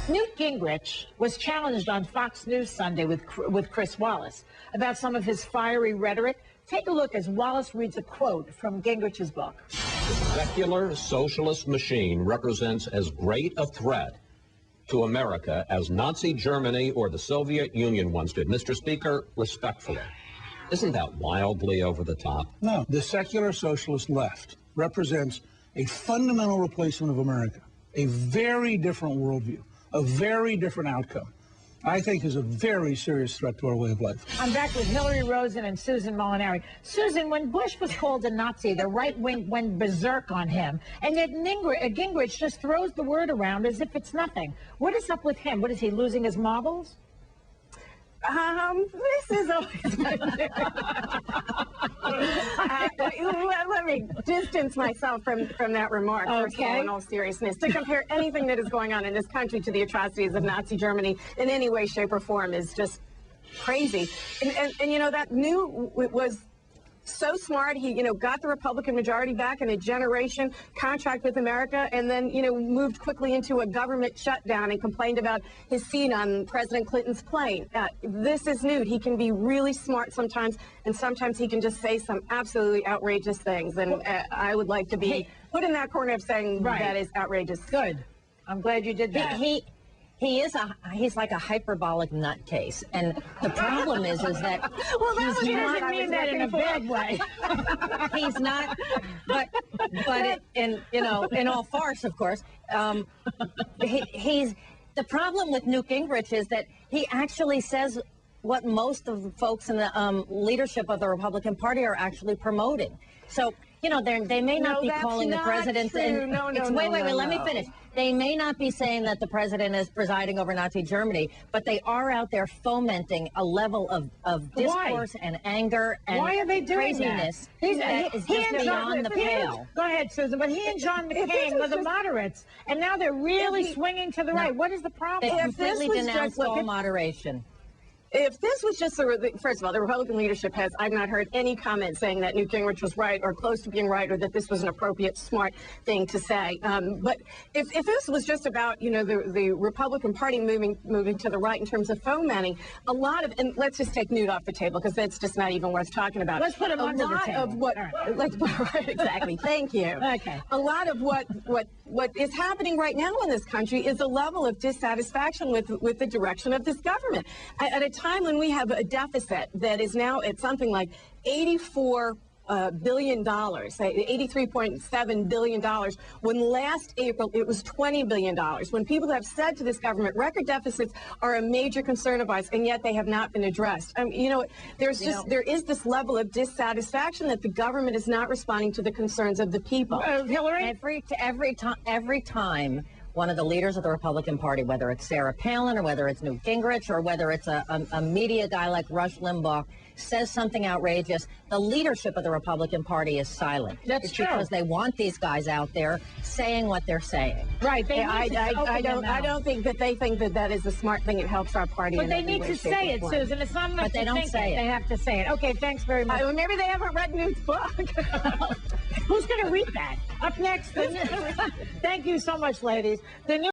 Newt Gingrich was challenged on Fox News Sunday with Chris Wallace about some of his fiery rhetoric. Take a look as Wallace reads a quote from Gingrich's book. The secular socialist machine represents as great a threat to America as Nazi Germany or the Soviet Union once did. Mr. Speaker, respectfully, isn't that wildly over the top? No, the secular socialist left represents a fundamental replacement of America, a very different worldview, a very different outcome. I think is a very serious threat to our way of life. I'm back with Hillary Rosen and Susan Molinari. Susan, when Bush was called a Nazi, the right wing went berserk on him, and yet Gingrich just throws the word around as if it's nothing. What is up with him? What is he, losing his marbles? This is always let me distance myself from that remark, first of all, in all seriousness. To compare anything that is going on in this country to the atrocities of Nazi Germany in any way, shape, or form is just crazy. And you know, that was so smart. He, got the Republican majority back in a generation, contract with America, and then, moved quickly into a government shutdown and complained about his seat on President Clinton's plane. This is Newt. He can be really smart sometimes, and sometimes he can just say some absolutely outrageous things. And I would like to be put in that corner of saying that is outrageous. Good. I'm glad you did that. He's like a hyperbolic nutcase, and the problem is that he doesn't mean that in a bad way. He's not, but in all farce, of course, he's the problem with Newt Gingrich is that he actually says what most of the folks in the leadership of the Republican Party are actually promoting. So, they may not be calling the president. Wait, let me finish. They may not be saying that the president is presiding over Nazi Germany, but they are out there fomenting a level of discourse and anger and why are they doing craziness that is just beyond the pale. Go ahead, Susan. But he and John McCain were the moderates, and now they're really swinging to the right. What is the problem? They completely denounced all moderation. If this was just first of all, the Republican leadership I've not heard any comment saying that Newt Gingrich was right or close to being right or that this was an appropriate, smart thing to say. But if this was just about, the Republican Party moving to the right in terms of fomenting, and let's just take Newt off the table because that's just not even worth talking about. Let's put him under the table. Exactly. Thank you. Okay. A lot of what is happening right now in this country is a level of dissatisfaction with the direction of this government. At a time when we have a deficit that is now at something like $84 billion, $83.7 billion, when last April it was $20 billion. When people have said to this government, record deficits are a major concern of ours, and yet they have not been addressed. There is this level of dissatisfaction that the government is not responding to the concerns of the people. Hillary, every time one of the leaders of the Republican Party, whether it's Sarah Palin or whether it's Newt Gingrich or whether it's a media guy like Rush Limbaugh, says something outrageous, the leadership of the Republican Party is silent. That's true. Because they want these guys out there saying what they're saying. Right. I don't think that they think that is a smart thing. It helps our party. But they need to say it, Susan. It's not enough but they don't say it. They have to say it. Okay, thanks very much. Well, maybe they haven't read Newt's book. Who's going to read that? Up next. Thank you so much, ladies. The new